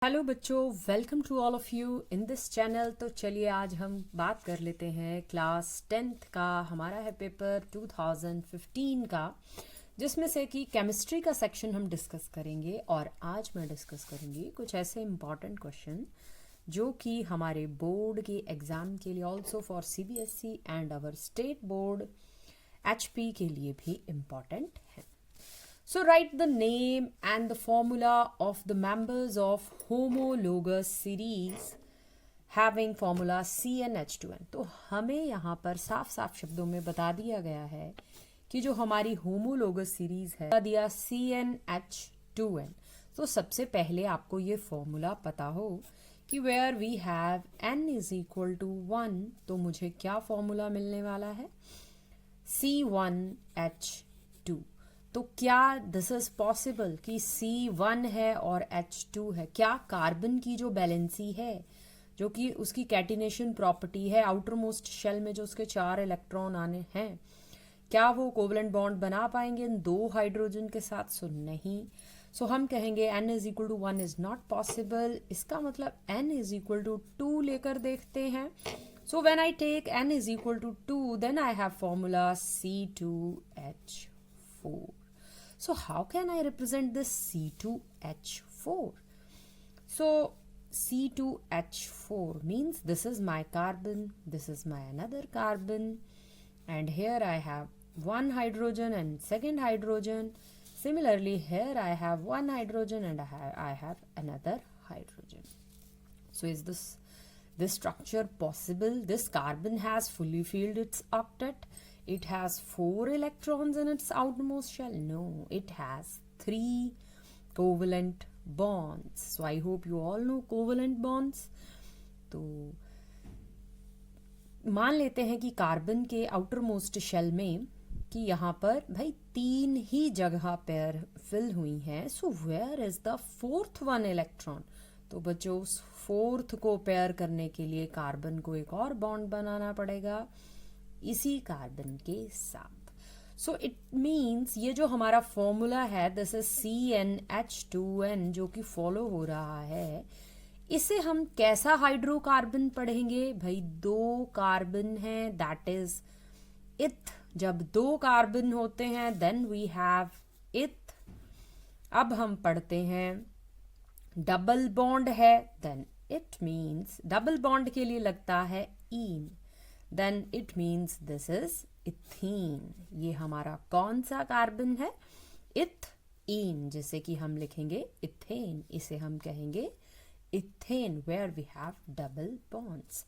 Hello बच्चों, welcome to all of you in this channel. तो चलिए आज हम बात कर लेते हैं क्लास 10th का। हमारा है पेपर 2015 का, जिसमें से कि केमिस्ट्री का सेक्शन हम डिस्कस करेंगे। और आज मैं डिस्कस करूंगी कुछ ऐसे इम्पॉर्टेंट क्वेश्चन जो कि हमारे बोर्ड के एग्ज़ाम के लिए, also for CBSE and our state board HP के लिए भी इम्पॉर्टेंट है। So write the name and the formula of the members of homologous series having formula CnH2n। तो हमें यहाँ पर साफ साफ शब्दों में बता दिया गया है कि जो हमारी होमोलोगस सीरीज है, बता दिया CnH2n। तो सबसे पहले आपको ये फॉर्मूला पता हो कि where we have n is equal to 1, तो मुझे क्या फॉर्मूला मिलने वाला है, C1H2। तो क्या दिस इज पॉसिबल कि C1 है और H2 है? क्या कार्बन की जो बैलेंसी है, जो कि उसकी कैटिनेशन प्रॉपर्टी है, आउटर मोस्ट शेल में जो उसके 4 इलेक्ट्रॉन आने हैं, क्या वो कोवलेंट बॉन्ड बना पाएंगे इन 2 हाइड्रोजन के साथ? सो नहीं। सो हम कहेंगे n is equal to 1 is not possible. इसका मतलब n इज इक्वल टू 2 लेकर देखते हैं। So when I take n is equal to 2, then I have formula C2H4। So how can I represent this C2H4? So C2H4 means this is my carbon, this is my another carbon, and here I have one hydrogen and second hydrogen. Similarly, here I have one hydrogen and I have another hydrogen. So is this structure possible? This carbon has fully filled its octet. It has 4 electrons in its outermost shell. No, it has 3 covalent bonds. So I hope you all know covalent bonds. तो मान लेते हैं कि carbon के outer most shell में कि यहाँ पर भाई 3 ही जगह पेयर फिल हुई हैं। So where is the 4th one electron? तो बच्चों, उस 4th को पेयर करने के लिए कार्बन को एक और बॉन्ड बनाना पड़ेगा इसी कार्बन के साथ। सो इट मीन्स ये जो हमारा फॉर्मूला है, दिस इज CnH2n, जो कि फॉलो हो रहा है, इसे हम कैसा हाइड्रोकार्बन पढ़ेंगे? भाई 2 कार्बन है, दैट इज इथ। जब 2 कार्बन होते हैं देन वी हैव इथ। अब हम पढ़ते हैं डबल बॉन्ड है, then it means double bond के लिए लगता है ईन, then it means this is ethene। ये हमारा कौन सा कार्बन है? इथेन, जिसे कि हम लिखेंगे इथेन। इसे हम कहेंगे ethane, where we have double bonds।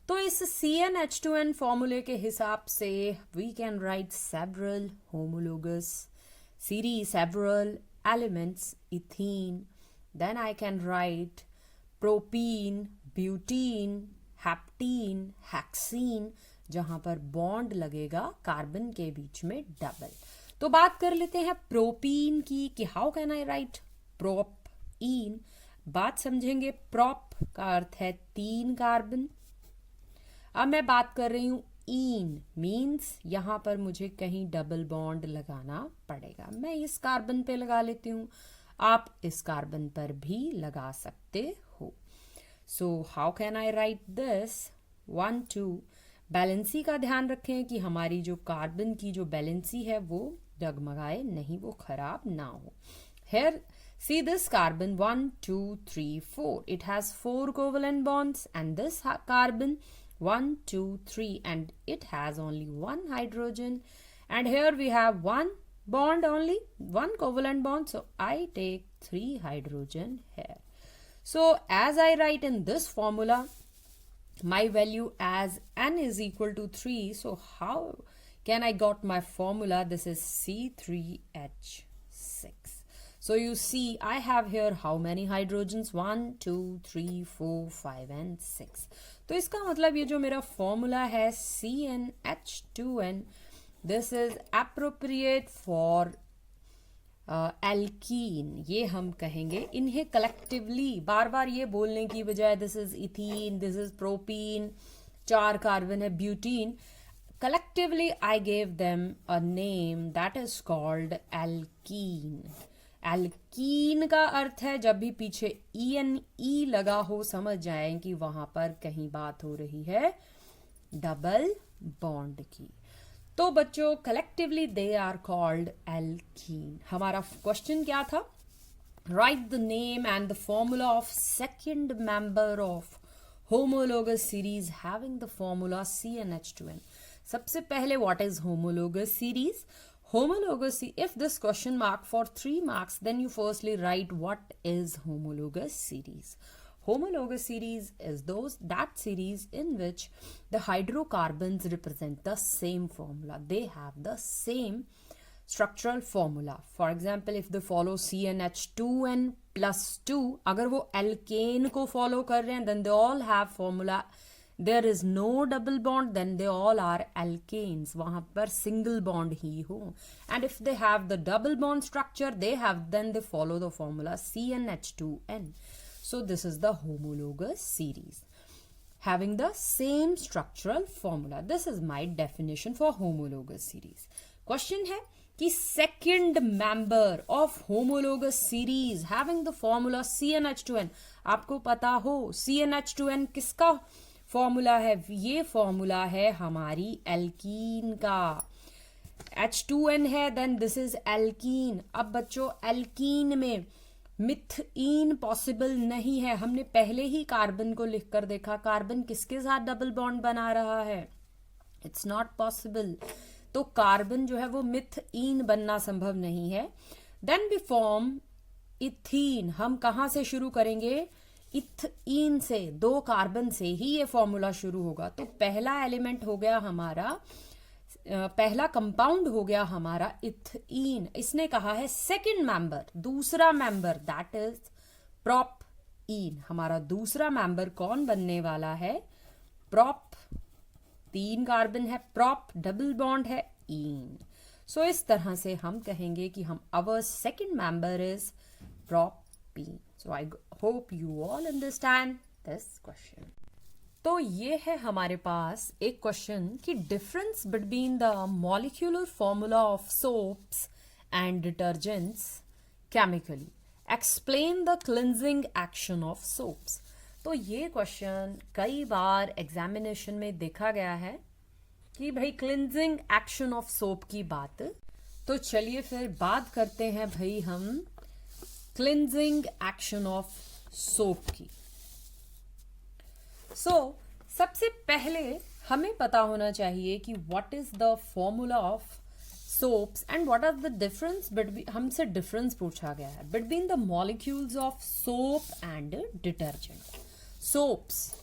तो इस CnH2n फॉर्मूले के हिसाब से we can write several homologous series, several elements, ethene। Then I can write propene, butene, heptene, hexene, जहां पर बॉन्ड लगेगा कार्बन के बीच में डबल। तो बात कर लेते हैं प्रोपीन की कि how can I right propene. बात समझेंगे। प्रोप का अर्थ है 3 कार्बन। अब मैं बात कर रही हूं ईन, मीन्स यहां पर मुझे कहीं डबल बॉन्ड लगाना पड़ेगा। मैं इस कार्बन पे लगा लेती हूं, आप इस कार्बन पर भी लगा सकते हो। So how can I write this? 1, 2। Valency का ध्यान रखें कि हमारी जो कार्बन की जो बैलेंसी है वो डगमगाए नहीं, वो खराब ना हो। Here, see this carbon 1, 2, 3, 4. It has 4 covalent bonds, and this carbon 1, 2, 3, and it has only 1 hydrogen. And here we have 1 bond only, 1 covalent bond. So I take 3 hydrogen here. So as I write in this formula, my value as n is equal to 3. So how can I got my formula? This is C3H6. So you see I have here how many hydrogens? 1, 2, 3, 4, 5 and 6. तो इसका मतलब ये जो मेरा formula है CnH2n, this is appropriate for alkene. ये हम कहेंगे इन्हें कलेक्टिवली, बार बार ये बोलने की बजाय this is ethene, this is propene, 4 carbon है, butene, collectively I gave them a name that is called alkene। Alkene का अर्थ है जब भी पीछे ई लगा हो, समझ जाएं कि वहां पर कहीं बात हो रही है डबल बॉन्ड की। तो बच्चों collectively they are called alkene. हमारा क्वेश्चन क्या था? Write the name and the formula of second member of homologous series having the formula CnH2n. सबसे पहले what is homologous series? Homologous, if this question mark for 3 marks, then you firstly write what is homologous series. Homologous series is that series in which the hydrocarbons represent the same formula. They have the same structural formula. For example, if they follow CnH2n plus 2, अगर वो alkane को follow कर रहे हैं, then they all have formula. There is no double bond, then they all are alkanes. वहाँ पर single bond ही हो. And if they have the double bond structure, then they follow the formula CnH2n. So this is the homologous series, having the same structural formula. This is my definition for homologous series. Question है कि second member of homologous series having the formula CnH2n, आपको पता हो CnH2n किसका formula है? ये formula है हमारी एल्कीन का। H2n है, देन दिस इज एल्कीन। अब बच्चों एल्कीन में मिथीन पॉसिबल नहीं है। हमने पहले ही कार्बन को लिखकर देखा, कार्बन किसके साथ डबल बॉन्ड बना रहा है? It's not possible. तो कार्बन जो है वो मिथीन बनना संभव नहीं है। Then we form ethene. हम कहां से शुरू करेंगे? इथीन से। 2 कार्बन से ही ये फॉर्मूला शुरू होगा। तो पहला एलिमेंट हो गया हमारा, पहला कंपाउंड हो गया हमारा इथीन। इसने कहा है सेकंड मेंबर, दूसरा मेंबर, दैट इज प्रोपीन। हमारा दूसरा मेंबर कौन बनने वाला है? प्रोप। 3 कार्बन है, प्रोप, डबल बॉन्ड है, ईन। सो इस तरह से हम कहेंगे कि हम अवर second member is propene. So I hope you all understand this question. तो ये है हमारे पास एक क्वेश्चन कि difference between the molecular formula of soaps and detergents chemically, explain the cleansing action of soaps. तो ये क्वेश्चन कई बार एग्जामिनेशन में देखा गया है कि भाई क्लिनजिंग एक्शन ऑफ सोप की बात। तो चलिए फिर बात करते हैं भाई हम क्लिनजिंग एक्शन ऑफ सोप की। सबसे पहले हमें पता होना चाहिए कि what is the formula of soaps and what are the difference between, हमसे डिफरेंस पूछा गया है between the molecules of soap and detergent. Soaps,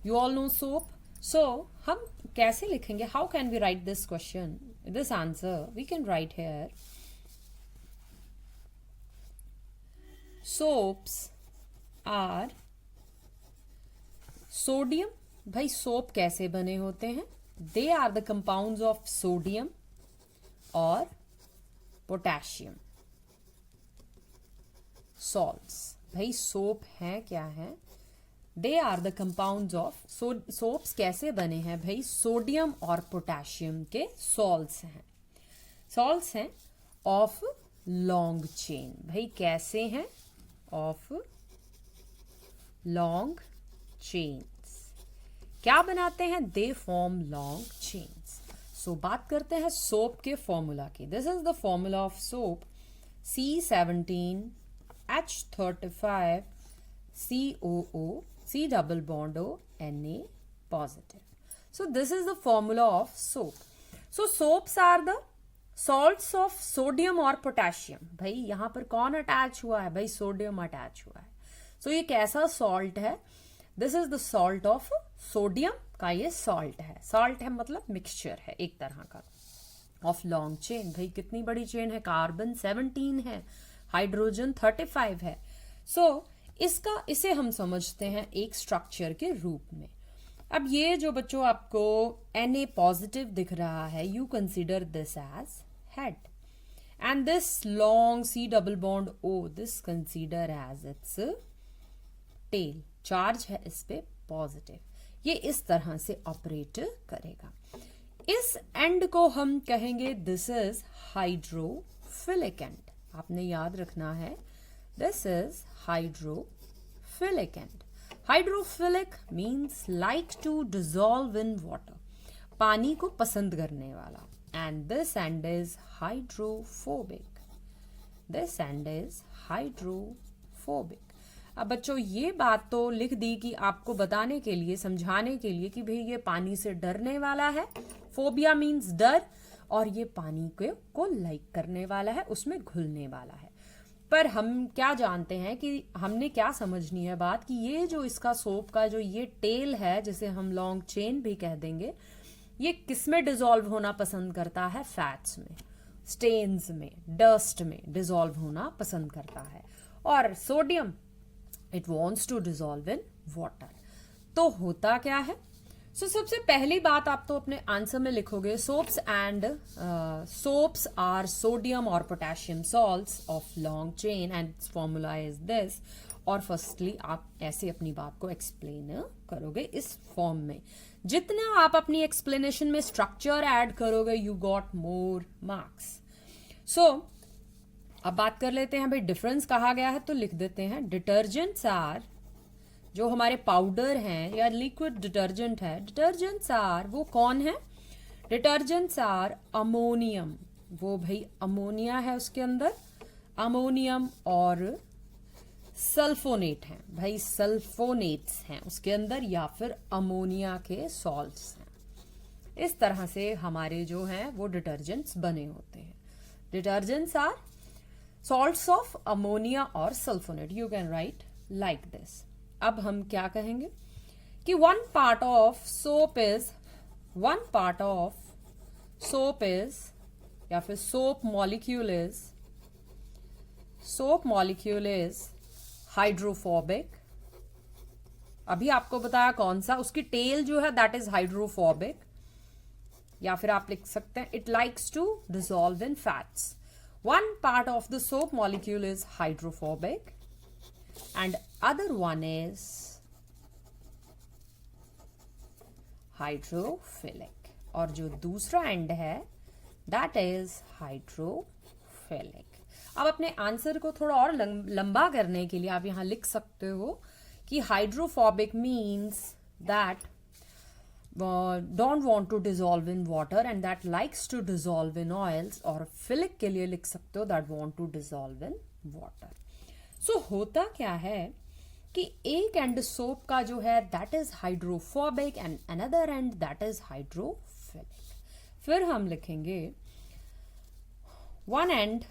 you all know soap. So हम कैसे लिखेंगे? How can we write this question, this answer? We can write here soaps are sodium. भाई soap कैसे बने होते हैं? They are the compounds of sodium और potassium salts. भाई सोप है क्या है? They are the compounds of, soaps कैसे बने हैं भाई? सोडियम और पोटेशियम के सॉल्ट्स हैं। सॉल्ट्स हैं ऑफ लॉन्ग चेन। भाई कैसे हैं? Of long chains. क्या बनाते हैं? They form long chains. So बात करते हैं सोप के फॉर्मूला की। This is the formula of soap, C17 H35 COO C double bond O Na positive. So this is the formula of soap. So soaps are the salts of sodium or potassium. भाई यहाँ पर कौन attach हुआ है? भाई sodium attach हुआ है। So ये कैसा सॉल्ट है? This is the salt of sodium का ये सॉल्ट है। सॉल्ट है मतलब मिक्सचर है एक तरह का। ऑफ लॉन्ग चेन, भाई कितनी बड़ी चेन है? कार्बन 17 है, हाइड्रोजन 35 है। इसे हम समझते हैं एक स्ट्रक्चर के रूप में। अब ये जो बच्चों आपको Na पॉजिटिव दिख रहा है, you consider this as head, and this long C double bond O, this consider as its tail. Charge है इस पे पॉजिटिव। ये इस तरह से ऑपरेट करेगा। इस एंड को हम कहेंगे दिस इज हाइड्रोफिलिक एंड। आपने याद रखना है this is hydrophilic end. Hydrophilic means like to dissolve in water, पानी को पसंद करने वाला. And this end is hydrophobic. This end is hydrophobic. अब बच्चों ये बात तो लिख दी कि आपको बताने के लिए, समझाने के लिए कि भाई ये पानी से डरने वाला है. फोबिया मीन्स डर, और ये पानी को लाइक करने वाला है, उसमें घुलने वाला है. पर हम क्या जानते हैं कि हमने क्या समझनी है बात कि ये जो इसका सोप का जो ये टेल है, जिसे हम लॉन्ग चेन भी कह देंगे, ये किस में डिजॉल्व होना पसंद करता है? फैट्स में, स्टेन्स में, डस्ट में डिजॉल्व होना पसंद करता है. और sodium it wants to dissolve in water. तो होता क्या है? सबसे पहली बात आप तो अपने आंसर में लिखोगे सोप्स आर सोडियम और potassium salts of long chain and formula is this. और फर्स्टली आप ऐसे अपनी बात को एक्सप्लेन करोगे इस फॉर्म में. जितना आप अपनी एक्सप्लेनेशन में स्ट्रक्चर ऐड करोगे यू गॉट मोर मार्क्स. अब बात कर लेते हैं भाई डिफरेंस कहा गया है तो लिख देते हैं डिटर्जेंट्स आर, जो हमारे पाउडर हैं या लिक्विड डिटर्जेंट है, डिटर्जेंट्स आर वो कौन है? डिटर्जेंट्स आर अमोनियम, वो भाई अमोनिया है उसके अंदर, अमोनियम और सल्फोनेट हैं भाई, सल्फोनेट्स हैं उसके अंदर, या फिर अमोनिया के सॉल्ट्स हैं. इस तरह से हमारे जो हैं वो डिटर्जेंट्स बने होते हैं. Detergents are salts of ammonia or sulfonate. You can write like this. अब हम क्या कहेंगे कि one part of soap is या फिर soap molecule is hydrophobic. अभी आपको बताया कौन सा, उसकी टेल जो है that is hydrophobic. या फिर आप लिख सकते हैं it likes to dissolve in fats. One part of the soap molecule is hydrophobic and other one is hydrophilic. और जो दूसरा एंड है that is hydrophilic. अब अपने आंसर को थोड़ा और लंबा करने के लिए आप यहां लिख सकते हो कि hydrophobic means that don't want to dissolve in water and that likes to dissolve in oils. और philic के लिए लिख सकते हो that want to dissolve in water. होता क्या है कि एक एंड सोप का जो है that is hydrophobic and another end that is hydrophilic. फिर हम लिखेंगे one end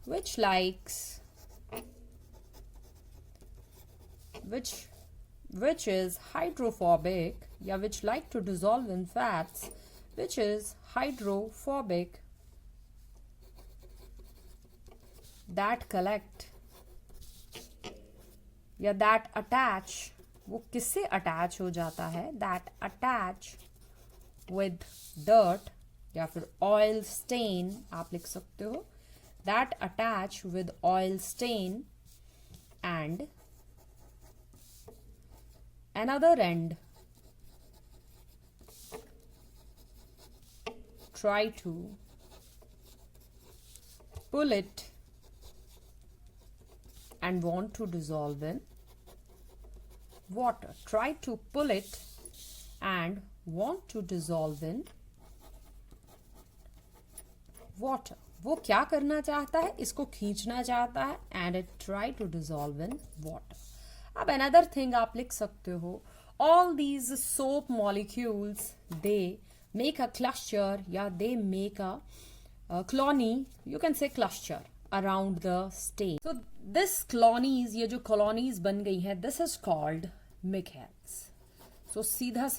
which is hydrophobic, या which like to dissolve in fats, which is hydrophobic, that collect या that attach, वो किससे attach हो जाता है? that attach with dirt या फिर oil stain आप लिख सकते हो, that attach with oil stain and another end try to pull it and want to dissolve in water. Try to pull it and want to dissolve in water. वो क्या करना चाहता है? इसको खींचना चाहता है and it try to dissolve in water. अब another thing आप लिख सकते हो, all these soap molecules they make a cluster या they make a colony, you can say cluster around the stain. So this colonies, ये जो colonies बन गई है, this is called Michels. So सीधा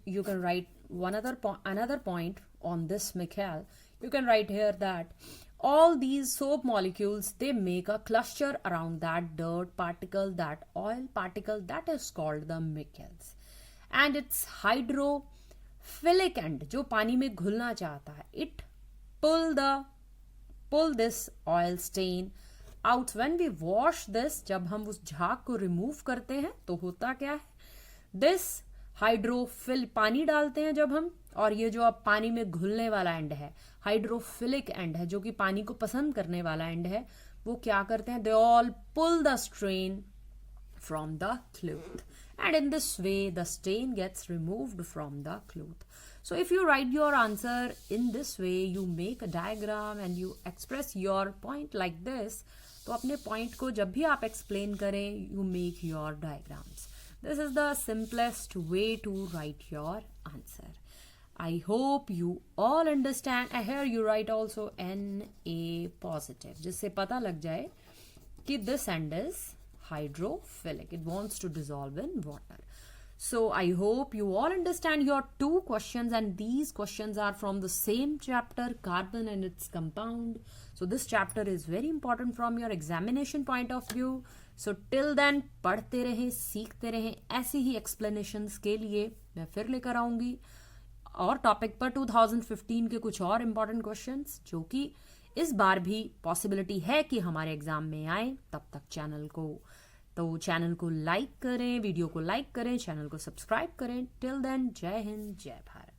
you can write another point on this Michel. You can write here that all these soap molecules they make a cluster around that dirt particle, that oil particle, that is called the Michels. And its hydrophilic end जो पानी में घुलना चाहता है, it pull this oil stain out. When we wash this, जब हम उस झाग को रिमूव करते हैं तो होता क्या है, this हाइड्रोफिल पानी डालते हैं जब हम, और ये जो अब पानी में घुलने वाला एंड है हाइड्रोफिलिक एंड है, जो कि पानी को पसंद करने वाला एंड है, वो क्या करते हैं, they all pull the strain from the cloth, and in this way the stain gets removed from the cloth. So if you write your answer in this way, you make a diagram and you express your point like this. तो अपने point को जब भी आप explain करें, you make your diagrams. This is the simplest way to write your answer. I hope you all understand. Here you write also Na positive, जिससे पता लग जाए कि this end is hydrophilic. It wants to dissolve in water. So I hope you all understand your two questions, and these questions are from the same chapter, carbon and its compound. So this chapter is very important from your examination point of view. So till then पढ़ते रहें, सीखते रहें. ऐसी ही explanations के लिए मैं फिर लेकर आऊँगी और टॉपिक पर 2015 के कुछ और important questions जो कि इस बार भी पॉसिबिलिटी है कि हमारे एग्जाम में आए. तब तक चैनल को लाइक करें, वीडियो को लाइक करें, चैनल को सब्सक्राइब करें. टिल देन, जय हिंद, जय भारत.